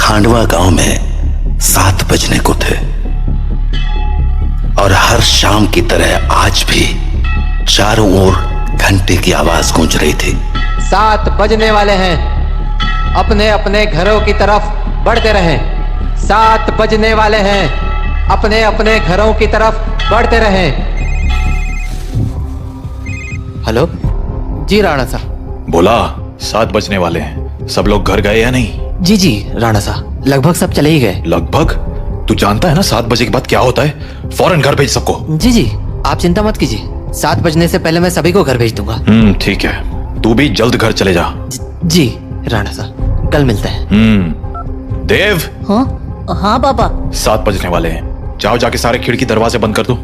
खांडवा गांव में 7 बजने को थे और हर शाम की तरह आज भी चारों ओर घंटे की आवाज गूंज रही थी। 7 बजने वाले हैं, अपने अपने घरों की तरफ बढ़ते रहें। 7 बजने वाले हैं, अपने अपने घरों की तरफ बढ़ते रहें। हेलो जी राणा साहब। बोला 7 बजने वाले हैं, सब लोग घर गए या नहीं? जी राणा साहब, लगभग सब चले ही गए। लगभग? तू जानता है ना 7 बजे के बाद क्या होता है? फौरन घर भेज सबको। जी आप चिंता मत कीजिए, 7 बजने से पहले मैं सभी को घर भेज दूंगा। ठीक है, तू भी जल्द घर चले जा। जी राणा साहब, कल मिलते हैं। देव। हाँ पापा। 7 बजने वाले हैं, जाओ जाके सारे खिड़की दरवाजे बंद कर दो।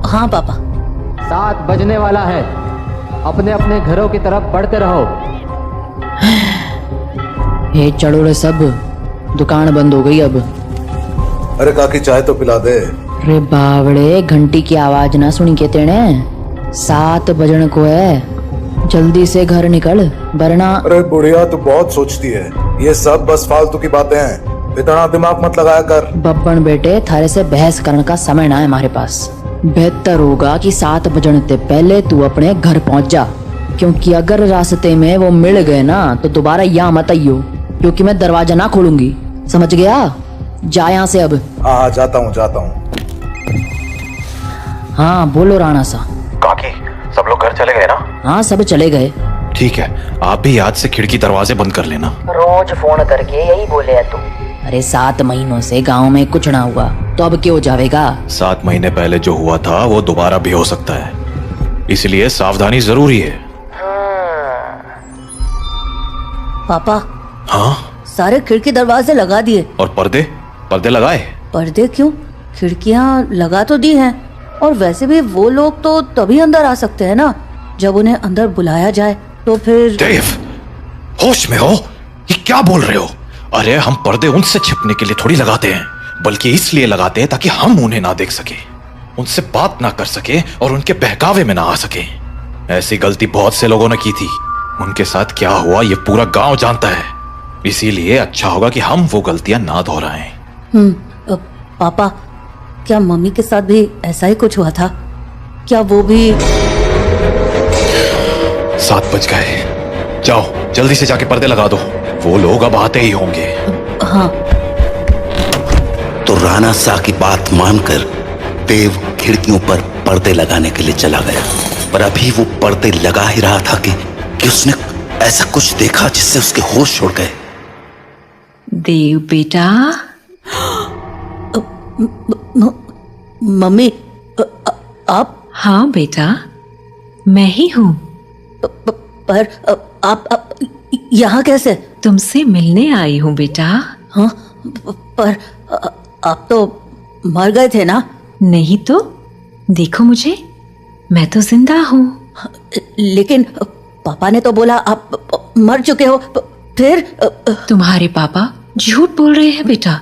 हाँ पापा। 7 बजने वाला है, अपने अपने घरों की तरफ बढ़ते रहो। ये चढ़ोड़े सब, दुकान बंद हो गई अब। अरे काकी चाय तो पिला दे। अरे बावड़े, घंटी की आवाज ना सुनी के तेने? 7 बजने को है, जल्दी से घर निकल वरना। अरे बुढ़िया तू बहुत सोचती है, ये सब बस फालतू की बातें हैं, इतना दिमाग मत लगाया कर। बब्बन बेटे, थारे से बहस करने का समय ना है हमारे पास। बेहतर होगा कि 7 बजने से पहले तू अपने घर पहुंच जा, क्योंकि अगर रास्ते में वो मिल गए ना तो दोबारा यहाँ मत आइयो, क्योंकि मैं दरवाजा ना खोलूंगी, समझ गया? जा यहाँ से अब। हाँ जाता हूँ। हाँ बोलो राणा सा। काकी सब लोग घर चले गए ना? हाँ सब चले गए। ठीक है, आप भी याद से खिड़की दरवाजे बंद कर लेना। रोज फोन करके यही बोले है तू। अरे 7 महीनों से गांव में कुछ ना हुआ तो अब क्यों जावेगा? 7 महीने पहले जो हुआ था वो दोबारा भी हो सकता है, इसलिए सावधानी जरूरी है। पापा। हाँ? सारे खिड़की दरवाजे लगा दिए। और पर्दे लगाए? पर्दे क्यों? खिड़कियां लगा तो दी हैं, और वैसे भी वो लोग तो तभी अंदर आ सकते हैं ना जब उन्हें अंदर बुलाया जाए, तो फिर। देव, होश में हो? ये क्या बोल रहे हो? अरे हम पर्दे उनसे छिपने के लिए थोड़ी लगाते हैं, बल्कि इसलिए लगाते हैं ताकि हम उन्हें ना देख सके, उनसे बात ना कर सके और उनके बहकावे में ना आ सके। ऐसी गलती बहुत से लोगों ने की थी, उनके साथ क्या हुआ ये पूरा गांव जानता है, इसीलिए अच्छा होगा कि हम वो गलतियां ना दोहराएं। पापा, क्या मम्मी के साथ भी ऐसा ही कुछ हुआ था? क्या वो भी? 7 बज गए, जाओ जल्दी से जाके पर्दे लगा दो, वो लोग अब आते ही होंगे। हाँ। तो राणा शाह की बात मानकर देव खिड़कियों पर पर्दे लगाने के लिए चला गया, पर अभी वो पर्दे लगा ही रहा था कि उसने ऐसा कुछ देखा जिससे उसके होश उड़ गए। देव बेटा। मम्मी, आप? हाँ बेटा, मैं ही हूँ। पर आप यहाँ कैसे? तुमसे मिलने आई हूँ बेटा। हाँ, पर आप तो मर गए थे ना? नहीं तो, देखो मुझे, मैं तो जिंदा हूँ। लेकिन पापा ने तो बोला आप मर चुके हो। फिर? तुम्हारे पापा झूठ बोल रहे हैं बेटा।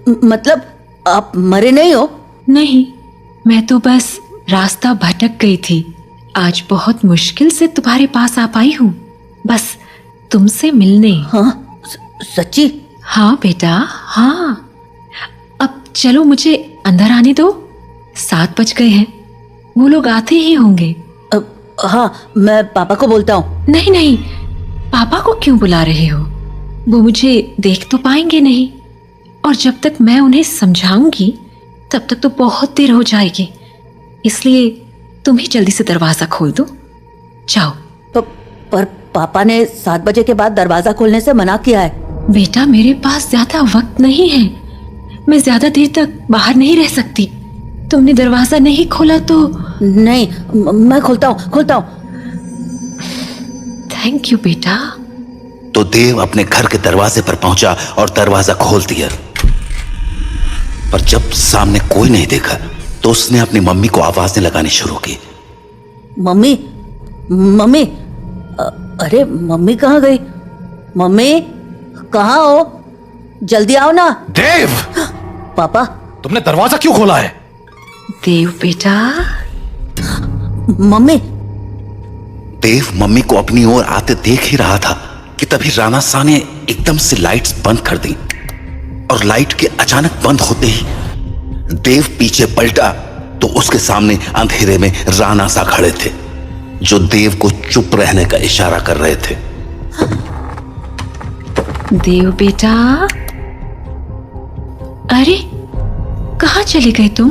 मतलब आप मरे नहीं हो? नहीं, मैं तो बस रास्ता भटक गई थी, आज बहुत मुश्किल से तुम्हारे पास आ पाई हूँ, बस तुमसे मिलने। हाँ? सच्ची? हाँ बेटा, हाँ। अब चलो मुझे अंदर आने दो, 7 बज गए हैं, वो लोग आते ही होंगे। हाँ, मैं पापा को बोलता हूँ। नहीं, पापा को क्यों बुला रहे हो? वो मुझे देख तो पाएंगे नहीं, और जब तक मैं उन्हें समझाऊंगी तब तक तो बहुत देर हो जाएगी, इसलिए तुम ही जल्दी से दरवाजा खोल दो, जाओ। पर पापा ने 7 बजे के बाद दरवाजा खोलने से मना किया है। बेटा, मेरे पास ज्यादा वक्त नहीं है, मैं ज्यादा देर तक बाहर नहीं रह सकती। तुमने दरवाजा नहीं खोला तो? नहीं, मैं खोलता हूँ। थैंक यू बेटा। तो देव अपने घर के दरवाजे पर पहुंचा और दरवाजा खोल दिया, पर जब सामने कोई नहीं देखा तो उसने अपनी मम्मी को आवाजें लगानी शुरू की। मम्मी, मम्मी, अरे मम्मी कहाँ गई? मम्मी कहाँ हो? जल्दी आओ ना। देव! पापा, तुमने दरवाजा क्यों खोला है? देव बेटा। मम्मी। देव मम्मी को अपनी ओर आते देख ही रहा था कि तभी राणा शाह ने एकदम से लाइट्स बंद कर दी और लाइट के अचानक बंद होते ही देव पीछे पलटा तो उसके सामने अंधेरे में राणा सा खड़े थे, जो देव को चुप रहने का इशारा कर रहे थे। देव बेटा, अरे कहाँ चले गए तुम?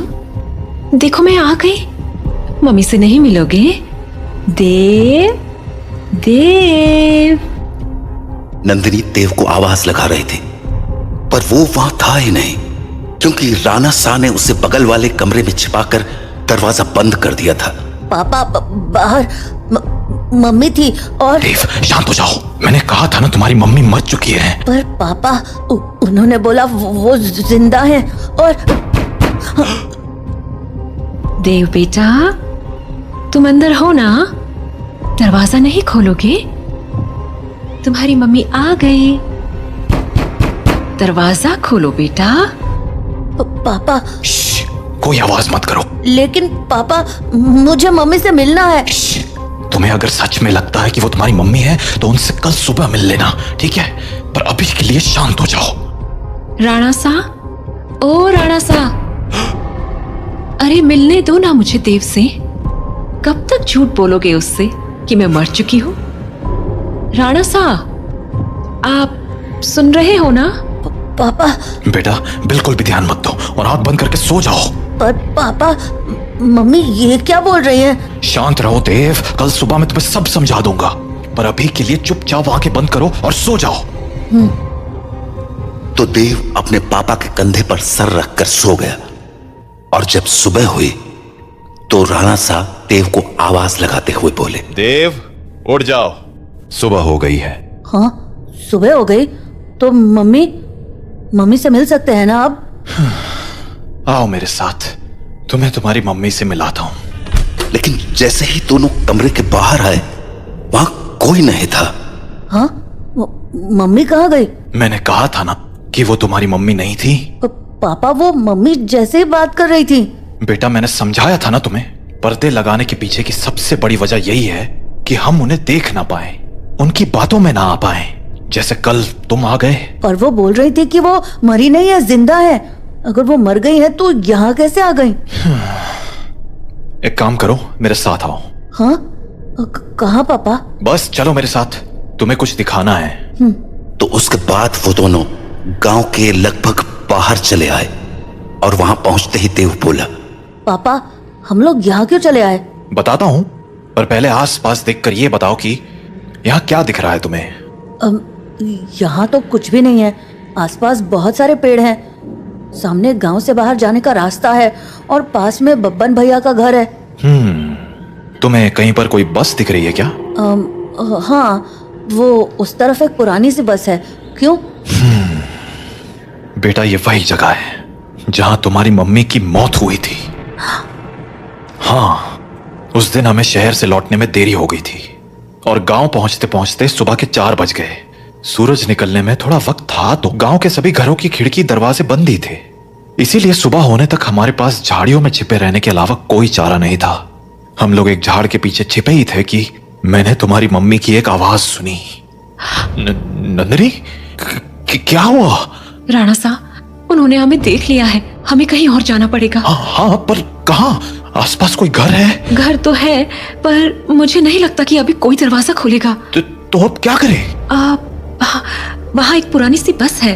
देखो मैं आ गई। मम्मी से नहीं मिलोगे? देव, देव। नंदिनी देव को आवाज लगा रही थी, पर वो वहां था ही नहीं, क्योंकि राणा सा ने उसे बगल वाले कमरे में छिपाकर दरवाजा बंद कर दिया था। पापा बाहर मम्मी थी और देव शांत हो जाओ, मैंने कहा था ना तुम्हारी मम्मी मर चुकी है। पर पापा उन्होंने बोला वो जिंदा है और देव बेटा, तुम अंदर हो ना? दरवाजा नहीं खोलोगे? तुम्हारी मम्मी आ गई। दरवाजा खोलो बेटा। पापा। श्श, कोई आवाज मत करो। लेकिन पापा, मुझे मम्मी से मिलना है। श्श, तुम्हें अगर सच में लगता है कि वो तुम्हारी मम्मी है तो उनसे कल सुबह मिल लेना, ठीक है? पर अभी के लिए शांत हो जाओ। राणा सा, ओ राणा सा, अरे मिलने दो ना मुझे देव से। कब तक झूठ बोलोगे उससे कि मैं मर चुकी हूँ? राणा सा, आप सुन रहे हो ना? पापा। बेटा बिल्कुल भी ध्यान मत दो और आंख बंद करके सो जाओ। पर पापा, मम्मी ये क्या बोल रही है? शांत रहो देव, कल सुबह मैं तुम्हें सब समझा दूंगा, पर अभी के लिए चुपचाप आंखें बंद करो और सो जाओ। तो देव अपने पापा के कंधे पर सर रखकर सो गया, और जब सुबह हुई तो राणा सा देव को आवाज लगाते हुए बोले, देव उठ जाओ, सुबह हो गई है। हाँ, सुबह हो गई तो मम्मी से मिल सकते हैं ना अब? आओ मेरे साथ, तुम्हें तुम्हारी मम्मी से मिलाता हूं। लेकिन जैसे ही दोनों कमरे के बाहर आए वहां कोई नहीं था। हाँ? मम्मी कहाँ गई? मैंने कहा था ना कि वो तुम्हारी मम्मी नहीं थी। पापा, वो मम्मी जैसे ही बात कर रही थी। बेटा मैंने समझाया था ना तुम्हें, पर्दे लगाने के पीछे की सबसे बड़ी वजह यही है कि हम उन्हें देख ना पाए, उनकी बातों में ना आ पाए, जैसे कल तुम आ गए। और वो बोल रही थी कि वो मरी नहीं है, जिंदा है। अगर वो मर गई है तो यहाँ कैसे आ गई? एक काम करो, मेरे साथ आओ। हाँ? कहाँ पापा? बस चलो मेरे साथ, तुम्हें कुछ दिखाना है। तो उसके बाद वो दोनों गांव के लगभग बाहर चले आए, और वहां पहुंचते ही देव बोला, पापा, हम लोग यहाँ क्यों चले आए? बताता हूं, पर पहले आसपास देखकर ये बताओ कि यहाँ क्या दिख रहा है तुम्हें? यहाँ तो कुछ भी नहीं है। आसपास बहुत सारे पेड़ हैं, सामने गांव से बाहर जाने का रास्ता है, और पास में बब्बन भैया का घर है। तुम्हें कहीं पर कोई बस दिख रही है क्या? हाँ, वो उस तरफ एक पुरानी सी बस है। क्यों? बेटा ये वही जगह है जहां तुम्हारी मम्मी की मौत हुई थी। हाँ, उस दिन हमें शहर से लौटने में देरी हो गई थी और गांव पहुंचते पहुंचते सुबह के 4 बज गए। सूरज निकलने में थोड़ा वक्त था तो गांव के सभी घरों की खिड़की दरवाजे बंद ही थे, इसीलिए सुबह होने तक हमारे पास झाड़ियों में छिपे रहने के अलावा कोई चारा नहीं था। हम लोग एक झाड़ के पीछे छिपे ही थे कि मैंने तुम्हारी मम्मी की एक आवाज सुनी। नंदिनी, क्या हुआ? राणा सा, उन्होंने हमें देख लिया है, हमें कहीं और जाना पड़ेगा। हाँ, पर कहाँ? आसपास कोई घर है? घर तो है, पर मुझे नहीं लगता कि अभी कोई दरवाजा खोलेगा। तो अब क्या करें? वहाँ एक पुरानी सी बस है,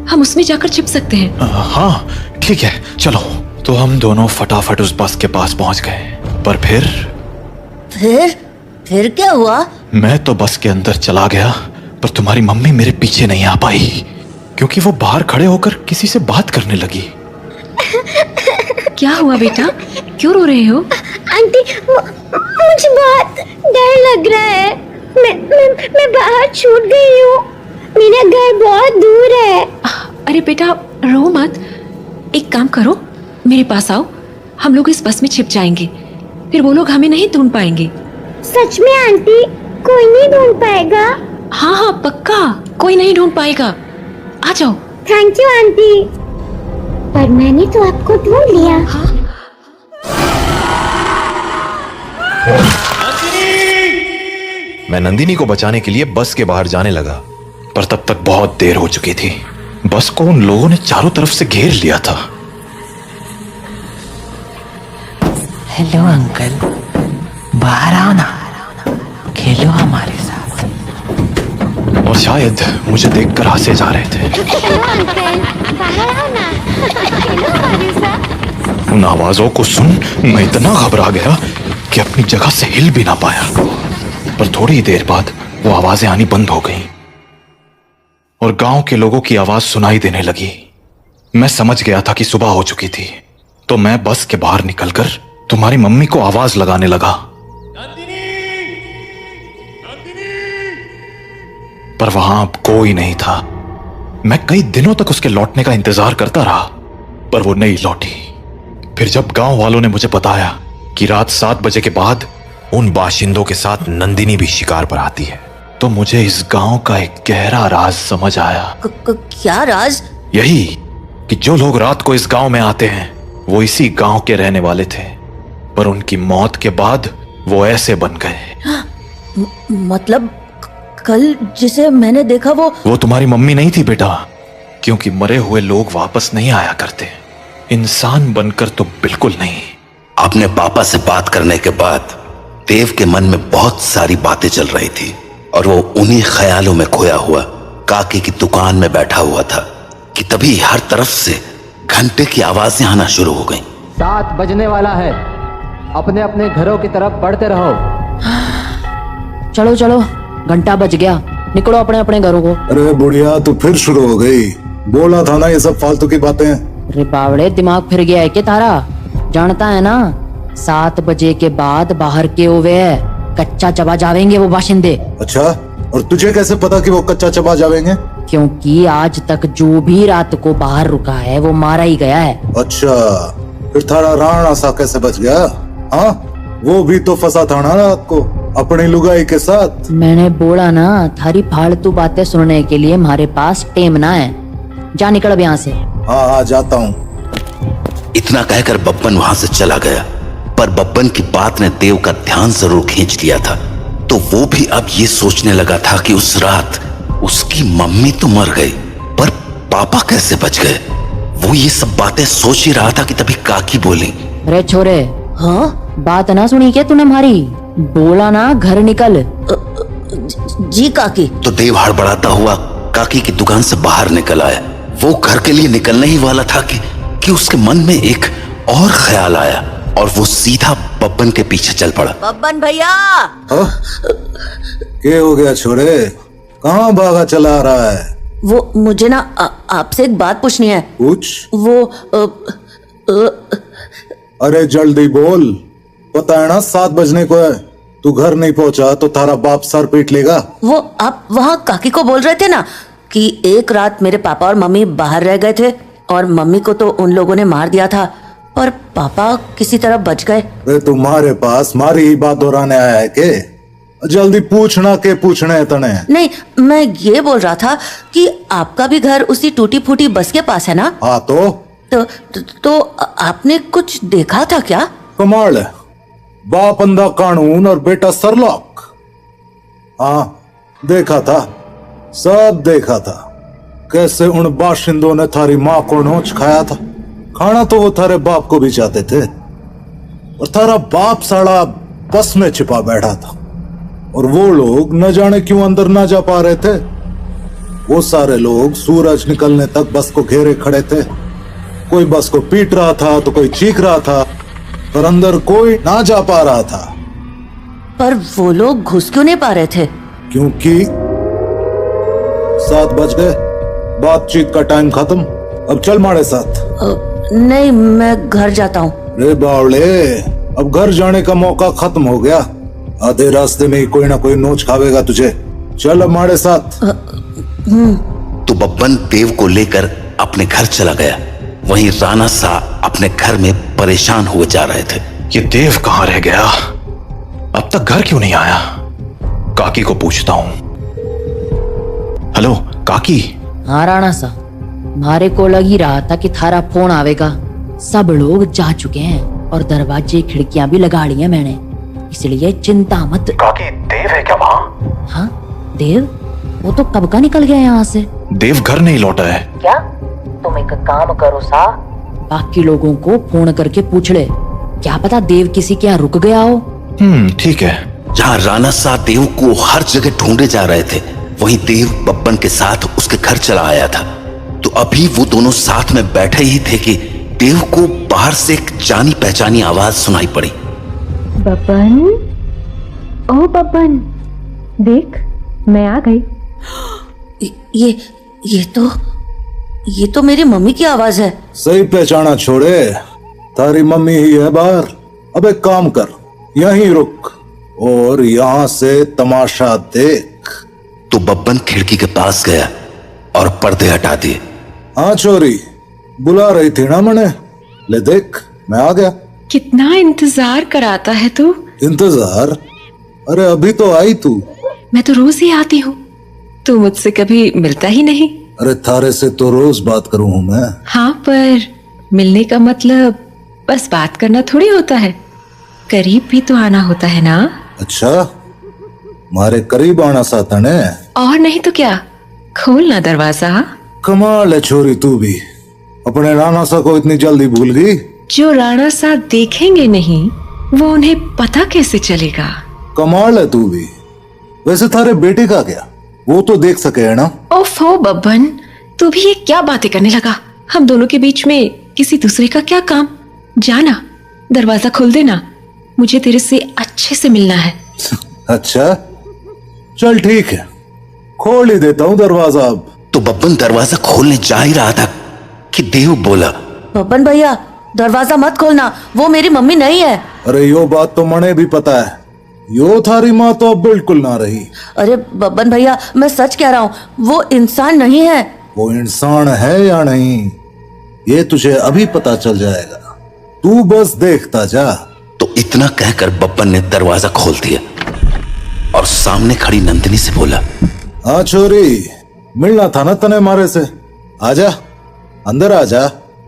हम उसमें जाकर छिप सकते हैं। हाँ ठीक है, चलो। तो हम दोनों फटाफट उस बस के पास पहुंच गए, पर फिर क्या हुआ? मैं तो बस के अंदर चला गया, पर तुम्हारी मम्मी मेरे पीछे नहीं आ पाई, क्योंकि वो बाहर खड़े होकर किसी से बात करने लगी। क्या हुआ बेटा, क्यों रो रहे हो? आंटी, मुझे बहुत डर लग रहा है। मैं बाहर छूट गई हूँ, मेरा घर बहुत दूर है। अरे बेटा रो मत, एक काम करो, मेरे पास आओ, हम लोग इस बस में छिप जाएंगे, फिर वो लोग हमें नहीं ढूंढ पाएंगे। सच में आंटी, कोई नहीं ढूंढ पाएगा? हाँ पक्का, कोई नहीं ढूंढ पाएगा, आ जाओ। थैंक यू आंटी, पर मैंने तो आपको ढूंढ लिया। हाँ? मैं नंदिनी को बचाने के लिए बस के बाहर जाने लगा, पर तब तक बहुत देर हो चुकी थी। बस को उन लोगों ने चारों तरफ से घेर लिया था। हेलो अंकल, बाहर आओ ना, खेलो हमारे साथ। और शायद मुझे देखकर हंसे जा रहे थे। उन आवाजों को सुन मैं इतना घबरा गया कि अपनी जगह से हिल भी ना पाया। पर थोड़ी देर बाद वो आवाजें आनी बंद हो गईं और गांव के लोगों की आवाज सुनाई देने लगी। मैं समझ गया था कि सुबह हो चुकी थी, तो मैं बस के बाहर निकलकर तुम्हारी मम्मी को आवाज लगाने लगा। पर वहां अब कोई नहीं था। मैं कई दिनों तक उसके लौटने का इंतजार करता रहा, पर वो नहीं लौटी। फिर जब गांव वालों ने मुझे बताया कि रात 7 बजे के बाद उन बाशिंदों के साथ नंदिनी भी शिकार पर आती है, तो मुझे इस गांव का एक गहरा राज समझ आया। क्या राज? यही कि जो लोग रात को इस गांव में आते हैं वो इसी गांव के रहने वाले थे, पर उनकी मौत के बाद वो ऐसे बन गए। मतलब कल जिसे मैंने देखा वो तुम्हारी मम्मी नहीं थी बेटा, क्योंकि मरे हुए लोग वापस नहीं आया करते, इंसान बनकर तो बिल्कुल नहीं। अपने पापा से बात करने के बाद देव के मन में बहुत सारी बातें चल रही थी और वो उन्हीं ख्यालों में खोया हुआ काकी की दुकान में बैठा हुआ था कि तभी हर तरफ से घंटे की आवाजें आना शुरू हो गईं। 7 बजने वाला है, अपने अपने घरों की तरफ बढ़ते रहो। चलो चलो, घंटा बज गया, निकलो अपने अपने घरों को। अरे बुढ़िया, तू फिर शुरू हो गई। बोला था ना ये सब फालतू की बातें। अरे बावड़े, दिमाग फिर गया है क्या तारा? जानता है ना 7 बजे के बाद बाहर के हुए कच्चा चबा जावेंगे वो बाशिंदे। अच्छा, और तुझे कैसे पता कि वो कच्चा चबा जावेंगे? क्योंकि आज तक जो भी रात को बाहर रुका है वो मारा ही गया है। अच्छा, फिर थारा राणा सा कैसे बच गया? हाँ, वो भी तो फंसा था ना रात को अपनी लुगाई के साथ। मैंने बोला ना, थारी फालतू बातें सुनने के लिए हमारे पास टेम ना है। जा निकल अब यहाँ से। हाँ हाँ, जाता हूँ। इतना कहकर बब्बन वहां से चला गया, पर बब्बन की बात ने देव का ध्यान जरूर खींच लिया था। तो वो भी अब ये सोचने लगा था कि उस रात उसकी मम्मी तो मर गई, पर पापा कैसे बच गए। वो ये सब बातें सोच ही रहा था कि तभी काकी बोली, अरे छोरे, हाँ बात ना सुनी क्या तूने हमारी? बोला ना घर निकल। जी काकी। तो देव हड़बड़ाता हुआ काकी की दुकान से बाहर निकल आया। वो घर के लिए निकलने ही वाला था कि उसके मन में एक और ख्याल आया और वो सीधा बब्बन के पीछे चल पड़ा। बब्बन भैया। क्या हो गया छोरे, कहाँ भागा चला आ रहा है? वो मुझे ना आपसे एक बात पूछनी है। पूछ। वो अरे जल्दी बोल, पता है ना 7 बजने को है। तू घर नहीं पहुंचा तो तारा बाप सर पीट लेगा। वो आप वहाँ काकी को बोल रहे थे ना कि एक रात मेरे पापा और मम्मी बाहर रह गए थे और मम्मी को तो उन लोगों ने मार दिया था, पर पापा किसी तरह बच गए। अरे तुम्हारे पास मारी ही बात दोहराने आया है के? जल्दी पूछना के पूछने है तने। नहीं, मैं ये बोल रहा था कि आपका भी घर उसी टूटी फूटी बस के पास है ना? हाँ तो आपने कुछ देखा था क्या? कमाल है, बाप अंधा कानून और बेटा सरलॉक। हाँ देखा था, सब देखा था। कैसे उन बाशिंदों ने थारी माँ को नोच खाया था। खाना तो वो थारे बाप को भी चाहते थे, और थारा बाप साला बस में छिपा बैठा था और वो लोग न जाने क्यों अंदर ना जा पा रहे थे। वो सारे लोग सूरज निकलने तक बस को घेरे खड़े थे। कोई बस को पीट रहा था तो कोई चीख रहा था, पर अंदर कोई ना जा पा रहा था। पर वो लोग घुस क्यों नहीं पा रहे थे? क्योंकि 7 बज गए, बातचीत का टाइम खत्म। अब चल हमारे साथ। नहीं, मैं घर जाता हूँ। रे बावले, अब घर जाने का मौका खत्म हो गया। आधे रास्ते में ही कोई ना कोई नोच खावेगा तुझे। चल अब हमारे साथ। तो बब्बन देव को लेकर अपने घर चला गया। वहीं राणा सा अपने घर में परेशान हुए जा रहे थे। ये देव कहाँ रह गया? अब तक घर क्यों नहीं आया? काकी को पूछता हूँ। हेलो काकी। हाँ राणा सा, मारे को लग ही रहा था कि थारा फोन आवेगा। सब लोग जा चुके हैं और दरवाजे खिड़कियां भी लगा ली हैं मैंने, इसलिए चिंता मत। काकी, देव है क्या वहाँ? हाँ देव, वो तो कब का निकल गया यहाँ से। देव घर नहीं लौटा है। क्या? तुम एक काम करो सा, बाकी लोगों को फोन करके पूछ ले, क्या पता देव किसी के यहाँ रुक गया हो। ठीक है। जहाँ राणा सा देव को हर जगह ढूंढे जा रहे थे, वहीं देव बब्बन के साथ उसके घर चला आया था। तो अभी वो दोनों साथ में बैठे ही थे कि देव को बाहर से एक जानी पहचानी आवाज सुनाई पड़ी। बब्बन, ओ बब्बन, देख मैं आ गई। ये तो मेरी मम्मी की आवाज है। सही पहचाना छोड़े, तारी मम्मी ही है बाहर। अब एक काम कर, यहीं रुक और यहाँ से तमाशा देख। तो बब्बन खिड़की के पास गया और पर्दे हटा दिए। हाँ छोरी, बुला रही थी ना मैंने, ले देख मैं आ गया। कितना इंतजार कराता है तू। इंतजार? अरे अभी तो आई तू। मैं तो रोज ही आती हूँ, तू मुझसे कभी मिलता ही नहीं। अरे थारे से तो रोज बात करूँ हूँ मैं। हाँ, पर मिलने का मतलब बस बात करना थोड़ी होता है, करीब भी तो आना होता है ना। अच्छा, मारे करीब आना साता ने। और नहीं तो क्या, खोलना दरवाजा। कमाल है छोरी, तू भी अपने राणा सा को इतनी जल्दी भूल गई। जो राणा सा देखेंगे नहीं, वो उन्हें पता कैसे चलेगा। कमाल है तू भी। वैसे थारे बेटे का क्या, वो तो देख सके है ना। ओफो बब्बन, तू भी ये क्या बातें करने लगा। हम दोनों के बीच में किसी दूसरे का क्या काम। जाना, दरवाजा खोल देना, मुझे तेरे से अच्छे से मिलना है। अच्छा चल ठीक है, खोल ही देता हूँ दरवाजा अब। तो बब्बन दरवाजा खोलने जा ही रहा था कि देव बोला, बब्बन भैया दरवाजा मत खोलना, वो मेरी मम्मी नहीं है। अरे यो बात तो मने भी पता है, यो थारी माँ तो अब बिल्कुल ना रही। अरे बब्बन भैया मैं सच कह रहा हूँ, वो इंसान नहीं है। वो इंसान है या नहीं ये तुझे अभी पता चल जाएगा, तू बस देखता जा। तो इतना कहकर बब्बन ने दरवाजा खोल दिया और सामने खड़ी नंदिनी से बोला, हाँ छोरी, मिलना था ना तने मारे से, आजा अंदर आजा।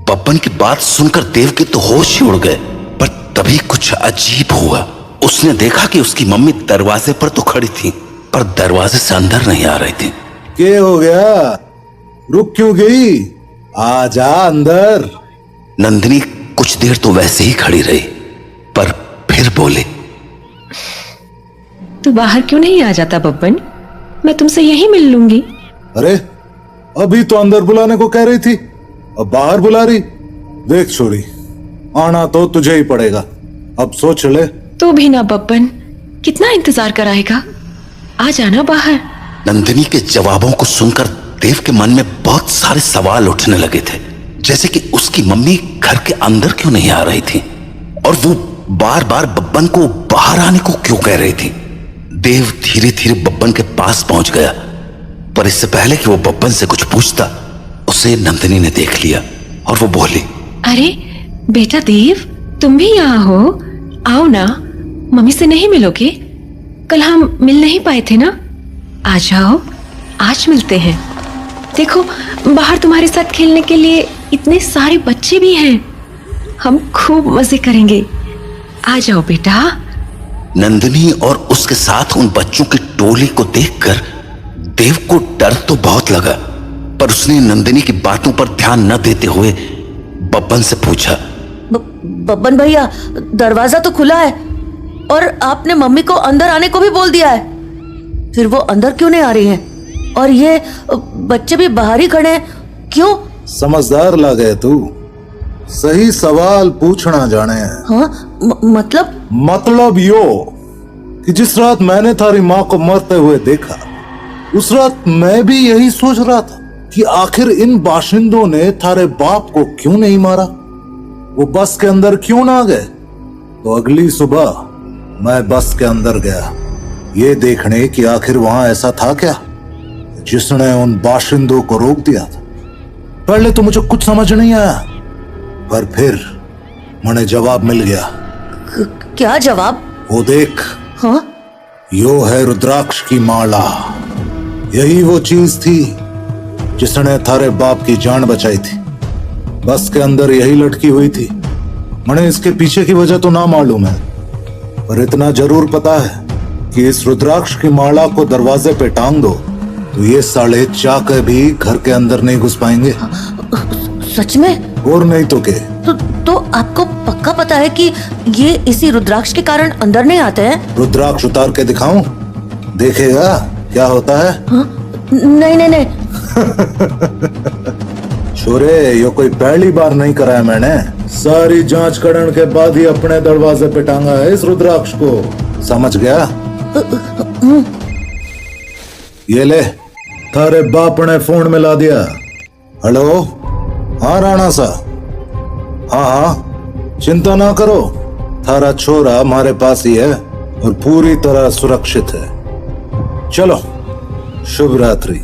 बब्बन की बात सुनकर देव के तो होश ही उड़ गए, पर तभी कुछ अजीब हुआ। उसने देखा कि उसकी मम्मी दरवाजे पर तो खड़ी थी, पर दरवाजे से अंदर नहीं आ रही थी। क्या हो गया, रुक क्यों गई, आजा अंदर। नंदिनी कुछ देर तो वैसे ही खड़ी रही, पर फिर बोले, तू बाहर क्यों नहीं आ जाता बब्बन, मैं तुमसे यहीं मिल लूंगी। अरे अभी तो अंदर बुलाने को कह रही थी, अब बाहर बुला रही। देख छोड़ी, आना तो तुझे ही पड़ेगा, अब सोच ले। तू भी ना बब्बन, कितना इंतजार कराएगा, आ जाना बाहर। नंदिनी के जवाबों को सुनकर देव के मन में बहुत सारे सवाल उठने लगे थे, जैसे कि उसकी मम्मी घर के अंदर क्यों नहीं आ रही थी और वो बार बार बब्बन को बाहर आने को क्यों कह रही थी। देव धीरे धीरे बब्बन के पास पहुंच गया, पर इससे पहले कि वो बब्बन से कुछ पूछता, उसे नंदिनी ने देख लिया और वो बोली, अरे बेटा देव, तुम भी यहाँ हो, आओ ना, मम्मी से नहीं मिलोगे, कल हम मिल नहीं पाए थे ना, आ जाओ आज मिलते हैं। देखो बाहर तुम्हारे साथ खेलने के लिए इतने सारे बच्चे भी हैं, हम खूब मजे करेंगे, आ जाओ बेटा। नंदिनी और उसके साथ उन बच्चों की टोली को देखकर देव को डर तो बहुत लगा, पर उसने नंदिनी की बातों पर ध्यान न देते हुए बब्बन से पूछा, बब्बन भैया दरवाजा तो खुला है और आपने मम्मी को अंदर आने को भी बोल दिया है, फिर वो अंदर क्यों नहीं आ रही हैं? और ये बच्चे भी बाहर ही खड़े हैं, क्यों? समझदार लगे तू, सही सवाल पूछना जाने। हाँ मतलब यो कि जिस रात मैंने थारी माँ को मरते हुए देखा, उस रात मैं भी यही सोच रहा था कि आखिर इन बाशिंदों ने थारे बाप को क्यों नहीं मारा, वो बस के अंदर क्यों ना गए। तो अगली सुबह मैं बस के अंदर गया, ये देखने कि आखिर वहां ऐसा था क्या जिसने उन बाशिंदों को रोक दिया था। पहले तो मुझे कुछ समझ नहीं आया, पर फिर मुझे जवाब मिल गया। क्या जवाब? वो देख, हाँ? यो है रुद्राक्ष की माला, यही वो चीज थी जिसने थारे बाप की जान बचाई थी। बस के अंदर यही लटकी हुई थी। मुझे इसके पीछे की वजह तो ना मालूम है, पर इतना जरूर पता है कि इस रुद्राक्ष की माला को दरवाजे पे टांग दो तो ये साले चाके भी घर के अंदर नहीं घुस पाएंगे। सच में? और नहीं तो क्या? तो आपको पक्का पता है कि ये इसी रुद्राक्ष के कारण अंदर नहीं आते हैं? रुद्राक्ष उतार के दिखाऊं? देखेगा क्या होता है? नहीं नहीं नहीं। छोरे, ये कोई पहली बार नहीं कराया मैंने। सारी जांच करने के बाद ही अपने दरवाजे पे टांगा है इस रुद्राक्ष को, समझ गया? ये ले, थारे बाप ने फोन में ला दिया। हेलो, हाँ राणा सा, हाँ हाँ चिंता ना करो, थारा छोरा हमारे पास ही है और पूरी तरह सुरक्षित है। चलो, शुभ रात्रि।